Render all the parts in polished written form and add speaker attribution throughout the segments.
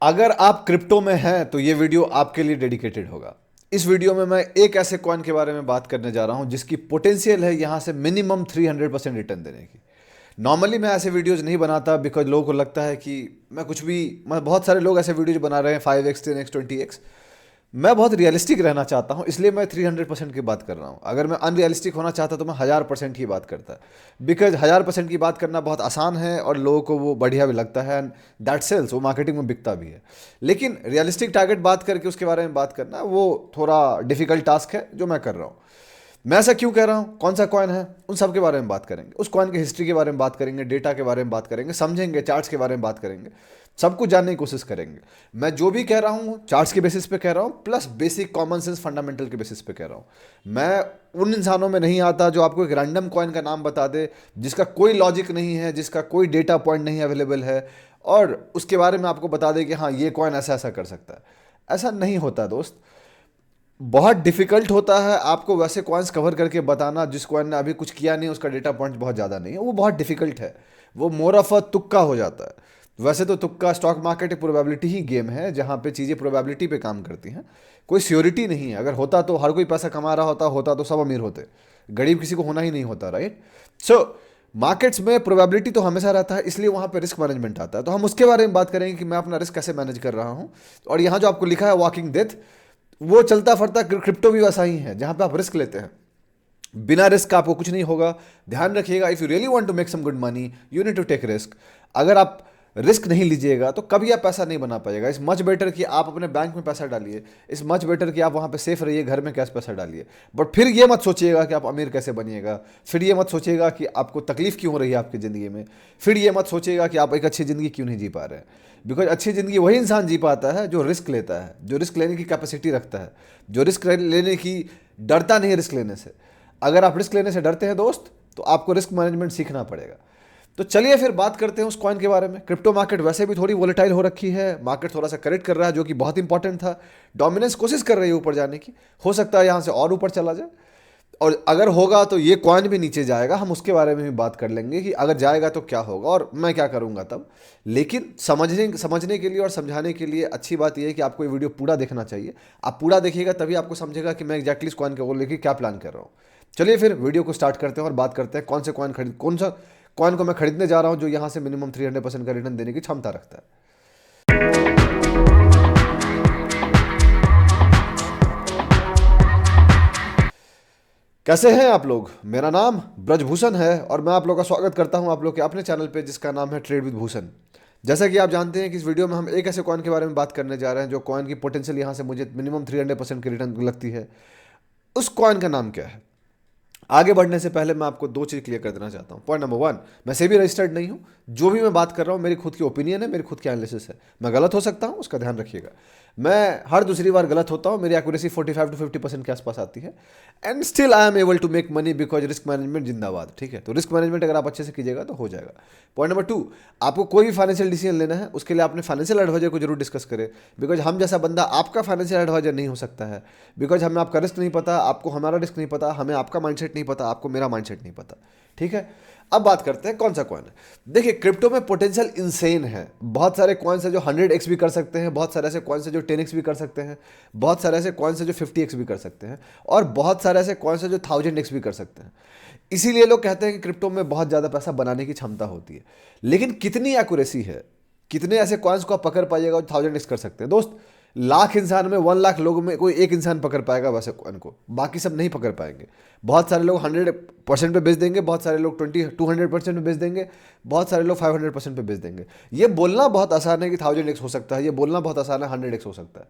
Speaker 1: अगर आप क्रिप्टो में हैं तो ये वीडियो आपके लिए डेडिकेटेड होगा। इस वीडियो में मैं एक ऐसे कॉइन के बारे में बात करने जा रहा हूं जिसकी पोटेंशियल है यहां से मिनिमम 300% रिटर्न देने की। नॉर्मली मैं ऐसे वीडियोज नहीं बनाता बिकॉज लोगों को लगता है कि मैं कुछ भी बहुत सारे लोग ऐसे वीडियोज बना रहे हैं 5x 10x 20x। मैं बहुत रियलिस्टिक रहना चाहता हूं इसलिए मैं 300% की बात कर रहा हूं। अगर मैं अनरियलिस्टिक होना चाहता तो मैं 1000% की बात करता। बिकॉज 1000% की बात करना बहुत आसान है और लोगों को वो बढ़िया भी लगता है एंड दैट सेल्स, वो मार्केटिंग में बिकता भी है। लेकिन रियलिस्टिक टारगेट बात करके उसके बारे में बात करना वो थोड़ा डिफिकल्ट टास्क है जो मैं कर रहा हूँ। मैं ऐसा क्यों कह रहा हूँ, कौन सा कॉइन है, उन सब के बारे में बात करेंगे। उस कॉइन की हिस्ट्री के बारे में बात करेंगे, डेटा के बारे में बात करेंगे, समझेंगे, चार्ट्स के बारे में बात करेंगे, सब कुछ जानने की कोशिश करेंगे। मैं जो भी कह रहा हूँ चार्ट्स के बेसिस पे कह रहा हूँ, plus basic common sense fundamental के बेसिस पे कह रहा हूँ। मैं उन इंसानों में नहीं आता जो आपको एक रैंडम कॉइन का नाम बता दे जिसका कोई लॉजिक नहीं है, जिसका कोई डेटा पॉइंट नहीं अवेलेबल है, और उसके बारे में आपको बता दे कि हाँ ये कॉइन ऐसा ऐसा कर सकता है। ऐसा नहीं होता दोस्त। बहुत डिफिकल्ट होता है आपको वैसे कॉइन्स कवर करके बताना जिस कॉइन ने अभी कुछ किया नहीं, उसका डेटा पॉइंट बहुत ज़्यादा नहीं है, वो बहुत डिफिकल्ट है। वो मोर ऑफ अ तुक्का हो जाता है। वैसे तो तुक्का, स्टॉक मार्केट एक प्रोबेबिलिटी ही गेम है जहाँ पे चीज़ें प्रोबेबिलिटी पे काम करती हैं। कोई श्योरिटी नहीं है। अगर होता तो हर कोई पैसा कमा रहा होता तो सब अमीर होते। गरीब किसी को होना ही नहीं होता, राइट। सो मार्केट्स में प्रोबेबिलिटी तो हमेशा रहता है, इसलिए वहाँ पे रिस्क मैनेजमेंट आता है। तो हम उसके बारे में बात करेंगे कि मैं अपना रिस्क कैसे मैनेज कर रहा हूँ। और यहाँ जो आपको लिखा है वॉकिंग डेथ, वो चलता फरता क्रिप्टो भी वैसा ही है जहाँ पे आप रिस्क लेते हैं। बिना रिस्क का आपको कुछ नहीं होगा। ध्यान रखिएगा, if you really want to make some good money you need to take risk. अगर आप रिस्क नहीं लीजिएगा तो कभी आप पैसा नहीं बना पाएगा। इस मच बेटर कि आप अपने बैंक में पैसा डालिए, इस मच बेटर कि आप वहाँ पे सेफ रहिए, घर में कैश पैसा डालिए। बट फिर ये मत सोचिएगा कि आप अमीर कैसे बनिएगा, फिर ये मत सोचिएगा कि आपको तकलीफ क्यों हो रही है आपकी ज़िंदगी में, फिर ये मत सोचिएगा कि आप एक अच्छी ज़िंदगी क्यों नहीं जी पा रहे हैं। बिकॉज अच्छी ज़िंदगी वही इंसान जी पाता है जो रिस्क लेता है, जो रिस्क लेने की कैपेसिटी रखता है, जो रिस्क लेने की डरता नहीं है रिस्क लेने से। अगर आप रिस्क लेने से डरते हैं दोस्त तो आपको रिस्क मैनेजमेंट सीखना पड़ेगा। तो चलिए फिर बात करते हैं उस कॉइन के बारे में। क्रिप्टो मार्केट वैसे भी थोड़ी वोलेटाइल हो रखी है, मार्केट थोड़ा सा करेक्ट कर रहा है जो कि बहुत इंपॉर्टेंट था। डोमिनेंस कोशिश कर रही है ऊपर जाने की, हो सकता है यहाँ से और ऊपर चला जाए, और अगर होगा तो ये कॉइन भी नीचे जाएगा। हम उसके बारे में भी बात कर लेंगे कि अगर जाएगा तो क्या होगा और मैं क्या करूँगा तब। लेकिन समझने के लिए और समझाने के लिए अच्छी बात यह है कि आपको ये वीडियो पूरा देखना चाहिए। आप पूरा देखिएगा तभी आपको समझेगा कि मैं एग्जैक्टली इस कॉइन को लेकर क्या प्लान कर रहा हूँ। चलिए फिर वीडियो को स्टार्ट करते हैं और बात करते हैं कौन सा कॉइन को मैं खरीदने जा रहा हूं जो यहां से मिनिमम 300% का रिटर्न देने की क्षमता रखता है। कैसे हैं आप लोग? मेरा नाम ब्रजभूषण है और मैं आप लोग का स्वागत करता हूं आप लोग के अपने चैनल पे जिसका नाम है ट्रेड विद भूषण। जैसा कि आप जानते हैं कि इस वीडियो में हम एक ऐसे कॉइन के बारे में बात करने जा रहे हैं जो कॉइन की पोटेंशियल यहां से मुझे मिनिमम 300% की रिटर्न लगती है। उस कॉइन का नाम क्या है? आगे बढ़ने से पहले मैं आपको दो चीज़ क्लियर कर देना चाहता हूँ। पॉइंट नंबर 1, मैं सेबी रजिस्टर्ड नहीं हूँ। जो भी मैं बात कर रहा हूँ मेरी खुद की ओपिनियन है, मेरी खुद की एनालिसिस है। मैं गलत हो सकता हूँ, उसका ध्यान रखिएगा। मैं हर दूसरी बार गलत होता हूँ, मेरी एक्यूरेसी 45 to 50% के आसपास आती है। And still I am able to make money because risk management जिंदाबाद। ठीक है, तो रिस्क मैनेजमेंट अगर आप अच्छे से कीजिएगा तो हो जाएगा। पॉइंट नंबर 2, आपको कोई भी फाइनेंशियल डिसीजन लेना है उसके लिए आपने फाइनेंशियल एडवाइजर को जरूर डिस्कस करें। बिकॉज हम जैसा बंदा आपका फाइनेंशियल एडवाइजर नहीं हो सकता है। बिकॉज हमें आपका रिस्क नहीं पता, आपको हमारा रिस्क नहीं पता, हमें आपका माइंडसेट नहीं पता, आपको मेरा माइंडसेट नहीं पता। ठीक है, अब बात करते हैं कौन सा कॉइन है। देखिए, क्रिप्टो में पोटेंशियल इंसेन है। बहुत सारे कॉइन्स हैं जो 100x भी कर सकते हैं, बहुत सारे ऐसे कॉइन्स हैं जो 10x भी कर सकते हैं, बहुत सारे ऐसे कॉइन्स हैं जो 50x भी कर सकते हैं, और बहुत सारे ऐसे कॉइन्स हैं जो 1000x भी कर सकते हैं। इसीलिए लोग कहते हैं कि क्रिप्टो में बहुत ज़्यादा पैसा बनाने की क्षमता होती है। लेकिन कितनी एक्यूरेसी है, कितने ऐसे कॉइन्स को आप पकड़ पाइएगा जो 1000x कर सकते हैं? दोस्त, लाख इंसान में 1 लाख लोगों में कोई एक इंसान पकड़ पाएगा वैसे कॉइन को, बाकी सब नहीं पकड़ पाएंगे। बहुत सारे लोग 100% पे बेच देंगे, बहुत सारे लोग 200% पे बेच देंगे, बहुत सारे लोग 500% पे बेच देंगे। ये बोलना बहुत आसान है कि 1000x हो सकता है, ये बोलना बहुत आसान है 100x हो सकता है।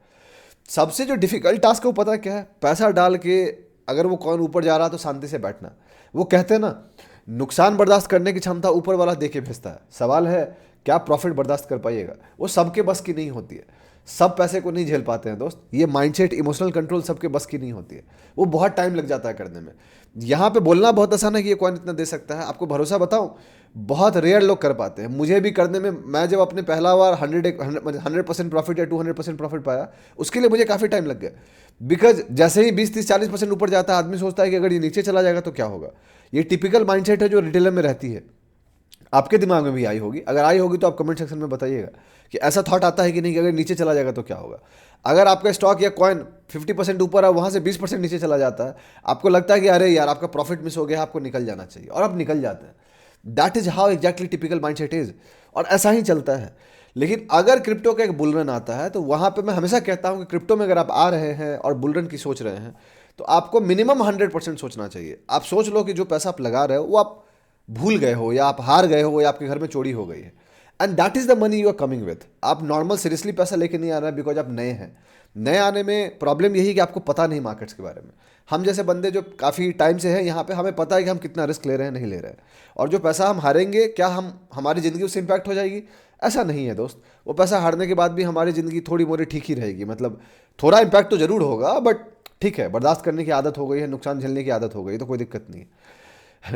Speaker 1: सबसे जो डिफिकल्ट टास्क है वो पता है क्या है? पैसा डाल के अगर वो कॉइन ऊपर जा रहा है तो शांति से बैठना। वो कहते हैं ना, नुकसान बर्दाश्त करने की क्षमता ऊपर वाला दे के भेजता है। सवाल है क्या आप प्रॉफिट बर्दाश्त कर पाइएगा? वो सबके बस की नहीं होती है। सब पैसे को नहीं झेल पाते हैं दोस्त। ये माइंडसेट, इमोशनल कंट्रोल सबके बस की नहीं होती है। वो बहुत टाइम लग जाता है करने में। यहाँ पे बोलना बहुत आसान है कि ये कॉइन इतना दे सकता है। आपको भरोसा बताऊं, बहुत रेयर लोग कर पाते हैं। मुझे भी करने में, मैं जब अपने पहला बार 100% प्रॉफिट या 200% प्रॉफिट पाया, उसके लिए मुझे काफ़ी टाइम लग गया। बिकॉज जैसे ही 20 30 40% ऊपर जाता है आदमी सोचता है कि अगर ये नीचे चला जाएगा तो क्या होगा। ये टिपिकल माइंडसेट है जो रिटेलर में रहती है। आपके दिमाग में भी आई होगी, अगर आई होगी तो आप कमेंट सेक्शन में बताइएगा कि ऐसा थॉट आता है कि नहीं कि अगर नीचे चला जाएगा तो क्या होगा। अगर आपका स्टॉक या कॉइन 50% ऊपर है, वहाँ से 20% नीचे चला जाता है, आपको लगता है कि अरे यार आपका प्रॉफिट मिस हो गया, आपको निकल जाना चाहिए, और आप निकल जाते हैं। That is how exactly typical mindset is, और ऐसा ही चलता है। लेकिन अगर क्रिप्टो का एक बुलरन आता है तो वहाँ पे मैं हमेशा कहता हूँ कि क्रिप्टो में अगर आप आ रहे हैं और बुलरन की सोच रहे हैं तो आपको मिनिमम 100% सोचना चाहिए। आप सोच लो कि जो पैसा आप लगा रहे हो वो आप भूल गए हो, या आप हार गए हो, या आपके घर में चोरी हो गई है, and that is the money you are coming with. आप नॉर्मल सीरियसली पैसा लेके नहीं आ रहे हैं बिकॉज आप नए हैं। नए आने में प्रॉब्लम यही कि आपको पता नहीं मार्केट्स के बारे में। हम जैसे बंदे जो काफ़ी टाइम से हैं यहाँ पे, हमें पता है कि हम कितना रिस्क ले रहे हैं, नहीं ले रहे हैं, और जो पैसा हम हारेंगे क्या हम हमारी ज़िंदगी उससे इम्पैक्ट हो जाएगी? ऐसा नहीं है दोस्त। वो पैसा हारने के बाद भी हमारी ज़िंदगी थोड़ी मोड़ी ठीक ही रहेगी, मतलब थोड़ा इम्पैक्ट तो ज़रूर होगा, बट ठीक है, बर्दाश्त करने की आदत हो गई है, नुकसान झेलने की आदत हो गई तो कोई दिक्कत नहीं है।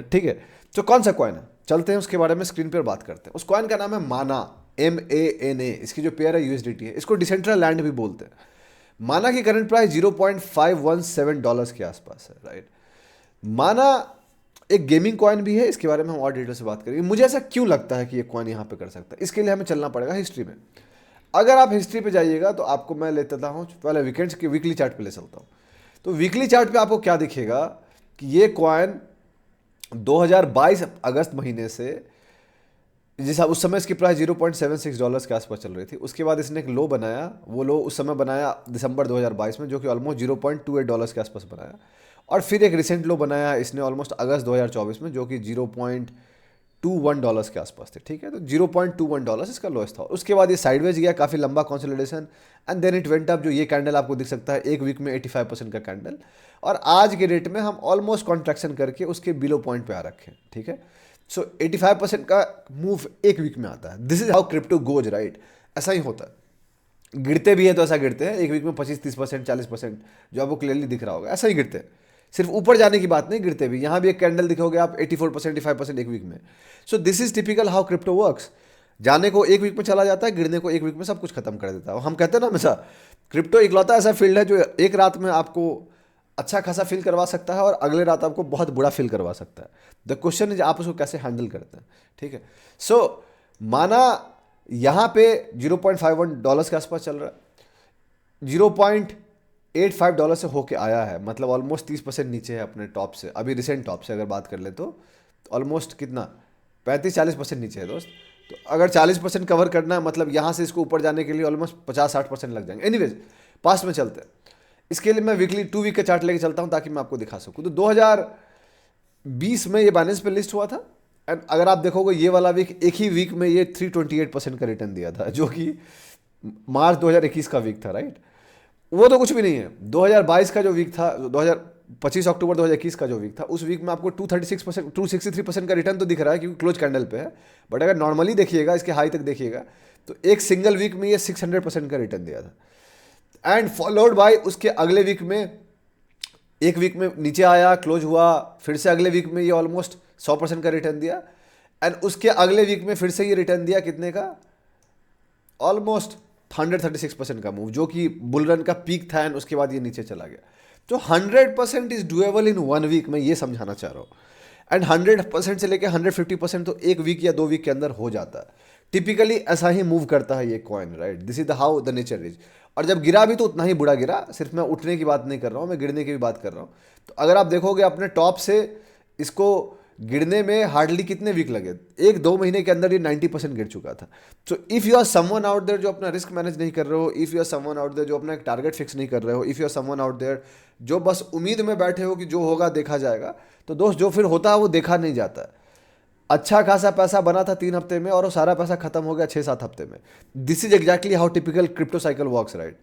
Speaker 1: ठीक है, तो कौन सा कॉइन है, चलते हैं उसके बारे में स्क्रीन पर बात करते हैं। उस कॉइन का नाम है माना, MANA। इसकी जो पेयर है USDT है। इसको डिसेंट्रल लैंड भी बोलते हैं। माना की करंट प्राइस $0.517 के आसपास है, राइट। माना एक गेमिंग कॉइन भी है, इसके बारे में हम और डिटेल से बात करेंगे। मुझे ऐसा क्यों लगता है कि ये कॉइन यहाँ पे कर सकता है, इसके लिए हमें चलना पड़ेगा हिस्ट्री में। अगर आप हिस्ट्री पे जाइएगा तो आपको मैं लेता हूँ पहले वीकेंड्स के वीकली चार्ट पे ले चलता हूँ। तो वीकली चार्ट पे आपको क्या दिखेगा कि ये कॉइन 2022 अगस्त महीने से, जिस उस समय इसकी प्राइस $0.76 के आसपास चल रही थी, उसके बाद इसने एक लो बनाया। वो लो उस समय बनाया दिसंबर 2022 में, जो कि ऑलमोस्ट $0.28 के आसपास बनाया, और फिर एक रिसेंट लो बनाया इसने ऑलमोस्ट अगस्त 2024 में, जो कि $0.21 के आसपास थे। ठीक है, तो $0.21 इसका लोएस्ट था। उसके बाद ये साइडवेज गया, काफ़ी लंबा consolidation, and then it went up. जो ये कैंडल आपको दिख सकता है एक वीक में 85% का कैंडल, और आज के रेट में हम ऑलमोस्ट कॉन्ट्रैक्शन करके उसके बिलो पॉइंट पे आ रखे हैं। ठीक है, सो 85% का मूव एक वीक में आता है। This is how crypto goes, right. ऐसा ही होता है। गिरते भी है तो ऐसा गिरते हैं एक वीक में 25-30%, 40%, जो आपको क्लियरली दिख रहा होगा, ऐसा ही गिरते हैं। सिर्फ ऊपर जाने की बात नहीं, गिरते भी। यहाँ भी एक कैंडल दिखोगे आप 84%, 85% एक वीक में। सो this is typical how crypto works. जाने को एक वीक में चला जाता है, गिरने को एक वीक में सब कुछ खत्म कर देता है। हम कहते हैं ना हमेशा, क्रिप्टो इकलौता ऐसा फील्ड है जो एक रात में आपको अच्छा खासा फील करवा सकता है और अगले रात आपको बहुत बुरा फील करवा सकता है। द क्वेश्चन इज आप उसको कैसे हैंडल करते हैं। ठीक है, सो माना यहाँ पे $0.51 के आसपास चल रहा है, $0.85 से होके आया है, मतलब ऑलमोस्ट 30% नीचे है अपने टॉप से। अभी रिसेंट टॉप से अगर बात कर ले तो ऑलमोस्ट कितना 35-40% नीचे है दोस्त। तो अगर 40% कवर करना है, मतलब यहाँ से इसको ऊपर जाने के लिए ऑलमोस्ट 50-60% लग जाएंगे। एनीवेज, पास्ट में चलते हैं। इसके लिए मैं वीकली 2 वीक का चार्ट लेके चलता हूँ ताकि मैं आपको दिखा सकूँ। तो 2020 में ये बाइनेंस पे लिस्ट हुआ था, एंड अगर आप देखोगे ये वाला वीक, एक ही वीक में ये 328% का रिटर्न दिया था, जो कि मार्च 2021 का वीक था, राइट। वो तो कुछ भी नहीं है। 2022 का जो वीक था, 25 अक्टूबर 2021 का जो वीक था, उस वीक में आपको 263% का रिटर्न तो दिख रहा है क्योंकि क्लोज कैंडल पे है। बट अगर नॉर्मली देखिएगा, इसके हाई तक देखिएगा, तो एक सिंगल वीक में ये 600% का रिटर्न दिया था, एंड फॉलोड बाय उसके अगले वीक में, एक वीक में नीचे आया, क्लोज हुआ, फिर से अगले वीक में ये ऑलमोस्ट 100% का रिटर्न दिया, एंड उसके अगले वीक में फिर से ये रिटर्न दिया कितने का, ऑलमोस्ट 136% का मूव, जो कि बुल रन का पीक था, एंड उसके बाद ये नीचे चला गया। तो 100% इज डूएबल इन 1 वीक, मैं ये समझाना चाह रहा हूँ। एंड 100% से लेकर 150% तो एक वीक या 2 वीक के अंदर हो जाता है। टिपिकली ऐसा ही मूव करता है ये coin, right. This is the how the nature is. और जब गिरा भी तो उतना ही बुरा गिरा, सिर्फ मैं उठने की बात नहीं कर रहा हूँ, मैं गिरने की भी बात कर रहा हूँ। तो अगर आप देखोगे अपने टॉप से इसको गिरने में हार्डली कितने वीक लगे, 1-2 महीने के अंदर ये 90% गिर चुका था। So if you are someone out there जो अपना रिस्क मैनेज नहीं कर रहे हो, if you are someone out there जो अपना एक टारगेट फिक्स नहीं कर रहे हो, if you are someone out there जो बस उम्मीद में बैठे हो कि जो होगा देखा जाएगा, तो दोस्त जो फिर होता है वो देखा नहीं जाता है। अच्छा खासा पैसा बना था 3 हफ्ते में और वो सारा पैसा खत्म हो गया 6-7 हफ्ते में। This is exactly how typical crypto cycle works, right.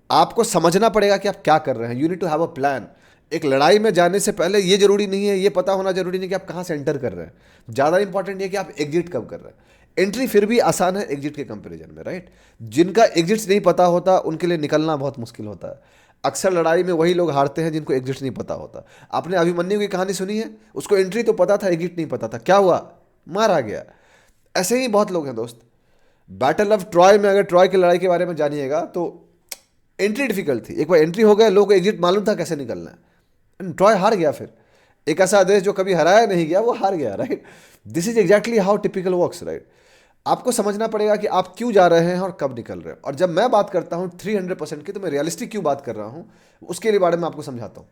Speaker 1: आपको समझना पड़ेगा कि आप क्या कर रहे हैं। You need to have a plan. एक लड़ाई में जाने से पहले ये जरूरी नहीं है, ये पता होना जरूरी नहीं कि आप कहाँ से एंटर कर रहे हैं। ज़्यादा इंपॉर्टेंट ये कि आप एग्जिट कब कर रहे हैं। एंट्री फिर भी आसान है एग्जिट के कंपैरिजन में, राइट। जिनका एग्जिट नहीं पता होता उनके लिए निकलना बहुत मुश्किल होता है। अक्सर लड़ाई में वही लोग हारते हैं जिनको एग्जिट नहीं पता होता। आपने अभिमन्यु की कहानी सुनी है, उसको एंट्री तो पता था, एग्जिट नहीं पता था, क्या हुआ, मारा गया। ऐसे ही बहुत लोग हैं दोस्त। बैटल ऑफ ट्रॉय में अगर ट्रॉय की लड़ाई के बारे में जानिएगा तो एंट्री डिफिकल्ट थी। एक बार एंट्री हो गया, लोगों को एग्जिट मालूम था कैसे निकलना है, ट्रॉय हार गया फिर। एक ऐसा आदेश जो कभी हराया नहीं गया वो हार गया, right. This is exactly how typical works, right. आपको समझना पड़ेगा कि आप क्यों जा रहे हैं और कब निकल रहे हैं। और जब मैं बात करता हूं 300% की, तो मैं रियलिस्टिक क्यों बात कर रहा हूं उसके लिए बारे में आपको समझाता हूं।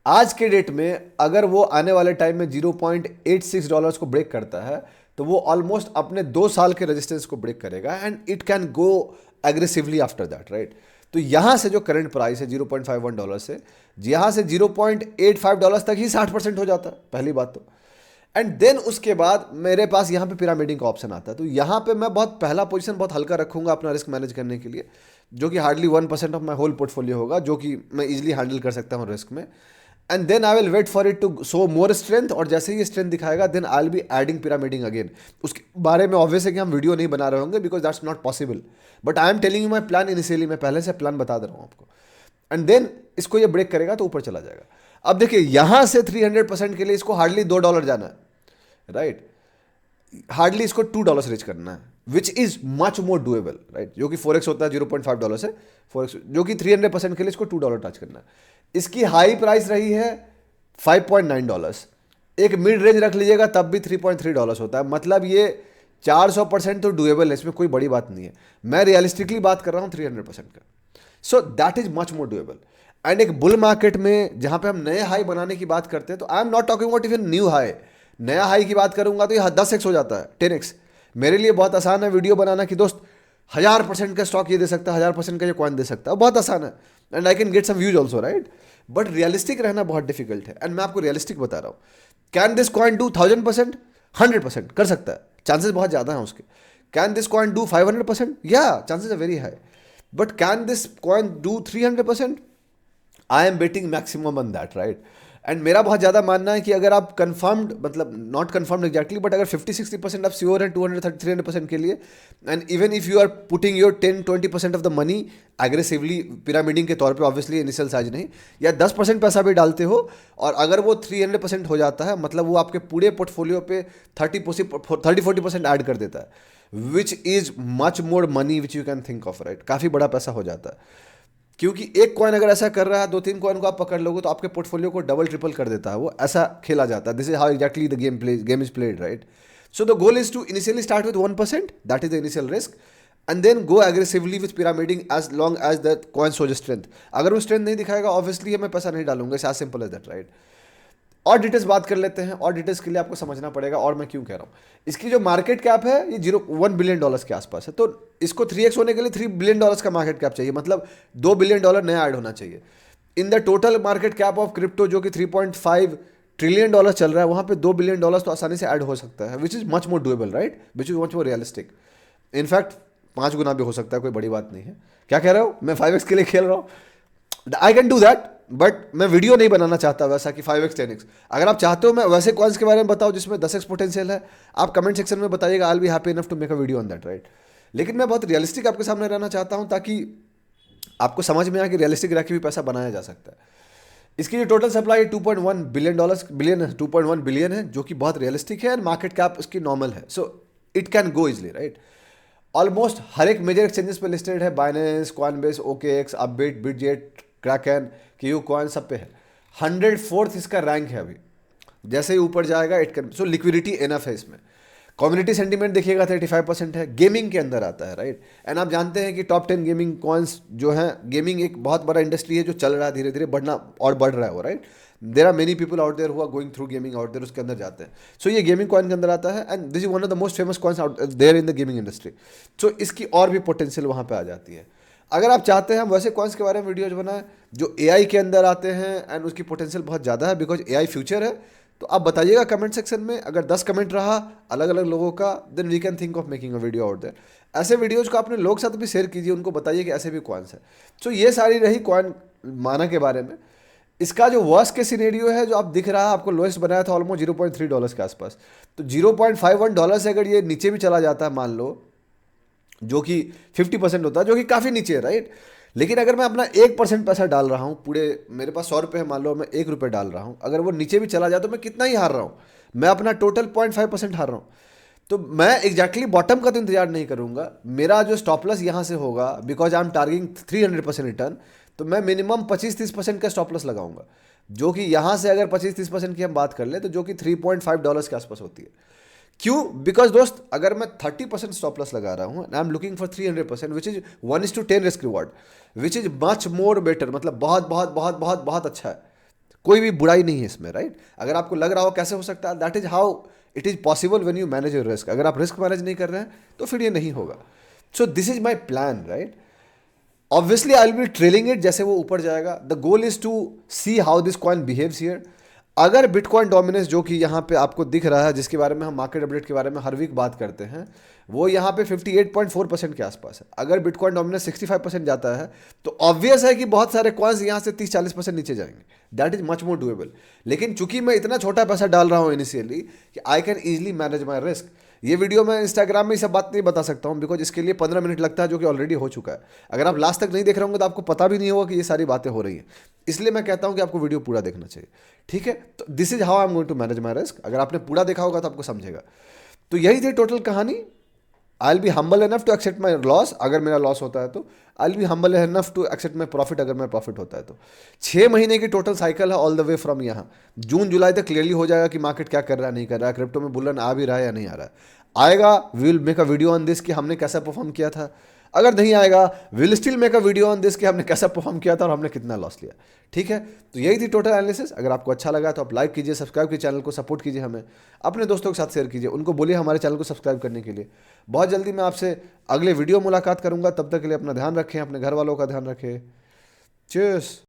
Speaker 1: आज के डेट में अगर वो आने वाले टाइम में $0.86 को ब्रेक करता है तो वो ऑलमोस्ट अपने 2 साल के रेजिस्टेंस को ब्रेक करेगा and it can go aggressively after that, right. तो यहां से जो करंट प्राइस है $0.51 से, यहां से $0.85 तक ही 60% हो जाता है, पहली बात तो। एंड देन उसके बाद मेरे पास यहाँ पे पिरामिडिंग का ऑप्शन आता है। तो यहाँ पे मैं बहुत पहला पोजीशन बहुत हल्का रखूंगा अपना रिस्क मैनेज करने के लिए, जो कि hardly 1% of my whole portfolio होगा, जो कि मैं इजीली हैंडल कर सकता हूँ रिस्क में। And then I will wait for it to show more strength, और जैसे ही स्ट्रेंथ दिखाएगा then I will be adding pyramiding again. उसके बारे में ऑब्वियस है कि हम वीडियो नहीं बना रहे होंगे because that's not possible, but I am telling you my plan initially, मैं पहले से प्लान बता दे रहा हूँ आपको। एंड देन इसको ये ब्रेक करेगा तो ऊपर चला जाएगा। अब देखिए यहाँ से 300% के लिए इसको हार्डली $2 जाना है, राइट। हार्डली इसको $2 रीच करना है, which is much more doable, right. जो कि 4x होता है $0.5 से 4x, जो कि 300% के लिए इसको $2 टच करना है। इसकी हाई प्राइस रही है $5.9, एक मिड रेंज रख लीजिएगा तब भी $3.3 होता है। मतलब ये 400% तो डूएबल है, इसमें कोई बड़ी बात नहीं है। मैं रियलिस्टिकली बात कर रहा हूं 300% का, so that is much more doable. And एक बुल मार्केट में जहां पे हम नए हाई बनाने की बात करते हैं, तो I am not talking about even new high. नया हाई की बात करूंगा तो ये 10x हो जाता है, 10x। मेरे लिए बहुत आसान है वीडियो बनाना कि दोस्त 1000% का स्टॉक ये दे सकता है, 1000% का ये कॉइन दे सकता है, बहुत आसान है। And I can get some views also, right. But realistic रहना बहुत डिफिकल्ट है, एंड मैं आपको रियलिस्टिक बता रहा हूँ। Can this coin do 1000%? 100% कर सकता है, चांसेस बहुत ज़्यादा हैं उसके। Can this coin do 500%? या chances are very high. But can this coin do 300%? I am betting maximum on that, right. And मेरा बहुत ज़्यादा मानना है कि अगर आप कंफर्म्ड, मतलब नॉट कंफर्म्ड एग्जैक्टली, बट अगर 50-60% आप श्योर हैं 200-300% के लिए, and even if you are putting your 10-20% of the money aggressively pyramiding के तौर पे, ऑब्वियसली इनिशियल साइज नहीं, या 10% पैसा भी डालते हो, और अगर वो 300% हो जाता है, मतलब वो आपके पूरे पोर्टफोलियो पे 30-40% ऐड कर देता है, which is much more money which you can think of, right. काफ़ी बड़ा पैसा हो जाता है, क्योंकि एक कॉइन अगर ऐसा कर रहा है, 2-3 कॉइन को आप पकड़ लोगे तो आपके पोर्टफोलियो को डबल ट्रिपल कर देता है। वो ऐसा खेला जाता है। This is how exactly the game is played, right. So the goal is to initially start with 1%, that is the initial risk, and then go aggressively with pyramiding as long as the coin shows strength. अगर वो strength नहीं दिखाएगा, obviously मैं पैसा नहीं डालूंगा, it's as simple as that, right. और details बात कर लेते हैं, और डिटेल्स के लिए आपको समझना पड़ेगा, और मैं क्यों कह रहा हूँ। इसकी जो मार्केट कैप है ये $1 बिलियन के आसपास है, तो इसको 3x होने के लिए $3 बिलियन का मार्केट कैप चाहिए, मतलब $2 बिलियन नया ऐड होना चाहिए। In the total market cap of crypto जो कि $3.5 ट्रिलियन चल रहा है, वहाँ पे $2 बिलियन तो आसानी से ऐड हो सकता है, which is much more doable, right, which is much more realistic. In fact 5 गुना भी हो सकता है, कोई बड़ी बात नहीं है। क्या कह रहे हो, मैं 5x के लिए खेल रहा हूँ? I can do that, but मैं वीडियो नहीं बनाना चाहता वैसा कि 5x 10x। अगर आप चाहते हो मैं वैसे कॉइन्स के बारे में बताऊं जिसमें 10x पोटेंशियल है, आप कमेंट सेक्शन में बताइएगा, I will be happy enough to make a video on that, right. लेकिन मैं बहुत रियलिस्टिक आपके सामने रहना चाहता हूं, ताकि आपको समझ में आए कि रियलिस्टिक रह के भी पैसा बनाया जा सकता है। इसकी जो टोटल सप्लाई 2.1 बिलियन है, जो कि बहुत रियलिस्टिक है, एंड मार्केट कैप उसकी नॉर्मल है, so it can go easily, right. Almost हर एक मेजर एक्सचेंजेस पे लिस्टेड है, Binance, Coinbase, OKX, Upbit, Bitget, Kraken, KuCoin, सब पे है। 104th इसका रैंक है अभी। जैसे ही ऊपर जाएगा it can, so liquidity enough है इसमें। कम्युनिटी सेंटीमेंट देखिएगा 35% है, गेमिंग के अंदर आता है, राइट। एंड आप जानते हैं कि टॉप 10 गेमिंग कॉइन्स जो हैं, गेमिंग एक बहुत बड़ा इंडस्ट्री है जो चल रहा है, धीरे धीरे बढ़ना और बढ़ रहा है वो, right. There are many people out there who are going through gaming out there, उसके अंदर जाते हैं। सो ये गेमिंग कॉइन के अंदर आता है, and this is one of the most famous coins out there in the gaming industry. So इसकी और भी पोटेंशियल वहाँ पे आ जाती है। अगर आप चाहते हैं हम वैसे कॉइन्स के बारे में वीडियोज बनाएं जो AI के अंदर आते हैं, एंड उसकी पोटेंशियल बहुत ज़्यादा है, बिकॉज AI फ्यूचर है, तो आप बताइएगा कमेंट सेक्शन में। अगर 10 कमेंट रहा अलग अलग लोगों का, then we can think of making a video out there. ऐसे वीडियोज़ को अपने लोग साथ भी शेयर कीजिए, उनको बताइए कि ऐसे भी कॉइन्स है। सो ये सारी रही कॉइन माना के बारे में। इसका जो वर्स्ट के सिनेरियो है, जो आप दिख रहा है, आपको लोएस्ट बनाया था ऑलमोस्ट $0.3 के आसपास, तो $0.51 से अगर ये नीचे भी चला जाता है, मान लो, जो कि 50% होता है, जो कि काफ़ी नीचे है, राइट। लेकिन अगर मैं अपना 1% पैसा डाल रहा हूँ, पूरे मेरे पास $100 है, मान लो मैं ₹1 डाल रहा हूँ, अगर वो नीचे भी चला जाए तो मैं कितना ही हार रहा हूँ, मैं अपना टोटल 0.5% हार रहा हूँ। तो मैं एग्जैक्टली बॉटम का तो इंतजार नहीं करूँगा, मेरा जो स्टॉप लॉस यहाँ से होगा, because I am targeting 300% return, तो मैं मिनिमम 25-30% का स्टॉप लॉस लगाऊंगा। जो कि यहाँ से अगर 25-30% की हम बात कर ले तो जो कि $3.5 के आसपास होती है। क्यों? बिकॉज दोस्त, अगर मैं 30% स्टॉप लॉस लगा रहा हूँ and I am looking for 300%, which is 1:10 risk reward, which is much more better, मतलब बहुत बहुत बहुत बहुत बहुत अच्छा है। कोई भी बुराई नहीं है इसमें, राइट? अगर आपको लग रहा हो कैसे हो सकता है, that is how it is possible when you manage your risk. अगर आप रिस्क मैनेज नहीं कर रहे हैं तो फिर ये नहीं होगा। So this is my plan, right? Obviously I will be trailing it जैसे वो ऊपर जाएगा। The goal is to see how this coin behaves here. अगर बिटकॉइन डोमिनेंस जो कि यहाँ पे आपको दिख रहा है, जिसके बारे में हम मार्केट अपडेट के बारे में हर वीक बात करते हैं, वो यहाँ पे 58.4% के आसपास है। अगर बिटकॉइन डोमिनेंस 65% जाता है तो ऑब्वियस है कि बहुत सारे कॉइन्स यहाँ से 30-40% नीचे जाएंगे। That is much more doable. लेकिन चूंकि मैं इतना छोटा पैसा डाल रहा हूँ इनिशियली कि I can easily manage my risk. ये वीडियो मैं इंस्टाग्राम में ये सब बात नहीं बता सकता हूँ, बिकॉज इसके लिए 15 मिनट लगता है, जो कि ऑलरेडी हो चुका है। अगर आप लास्ट तक नहीं देख रहे होंगे तो आपको पता भी नहीं होगा कि ये सारी बातें हो रही हैं। इसलिए मैं कहता हूँ कि आपको वीडियो पूरा देखना चाहिए, ठीक है? तो this is how I am going to manage my risk. अगर आपने पूरा देखा होगा तो आपको समझेगा। तो यही थी टोटल कहानी। I will be humble enough to accept my loss अगर मेरा लॉस होता है तो, I will be humble enough to accept my profit अगर मेरा प्रॉफिट होता है तो। 6 महीने की टोटल साइकिल है ऑल द वे फ्रॉम यहाँ। जून जुलाई तक क्लियरली हो जाएगा कि मार्केट क्या कर रहा है, नहीं कर रहा है, क्रिप्टो में बुलन आ भी रहा है या नहीं आ रहा है। आएगा, we will make a video on this कि हमने कैसा परफॉर्म किया था। अगर नहीं आएगा, will still make a video on this कि हमने कैसा परफॉर्म किया था और हमने कितना लॉस लिया, ठीक है? तो यही थी टोटल एनालिसिस। अगर आपको अच्छा लगा तो आप लाइक कीजिए, सब्सक्राइब कीजिए, चैनल को सपोर्ट कीजिए, हमें अपने दोस्तों के साथ शेयर कीजिए, उनको बोलिए हमारे चैनल को सब्सक्राइब करने के लिए। बहुत जल्दी मैं आपसे अगले वीडियो मुलाकात करूंगा। तब तक के लिए अपना ध्यान रखें, अपने घर वालों का ध्यान रखें। चीयर्स।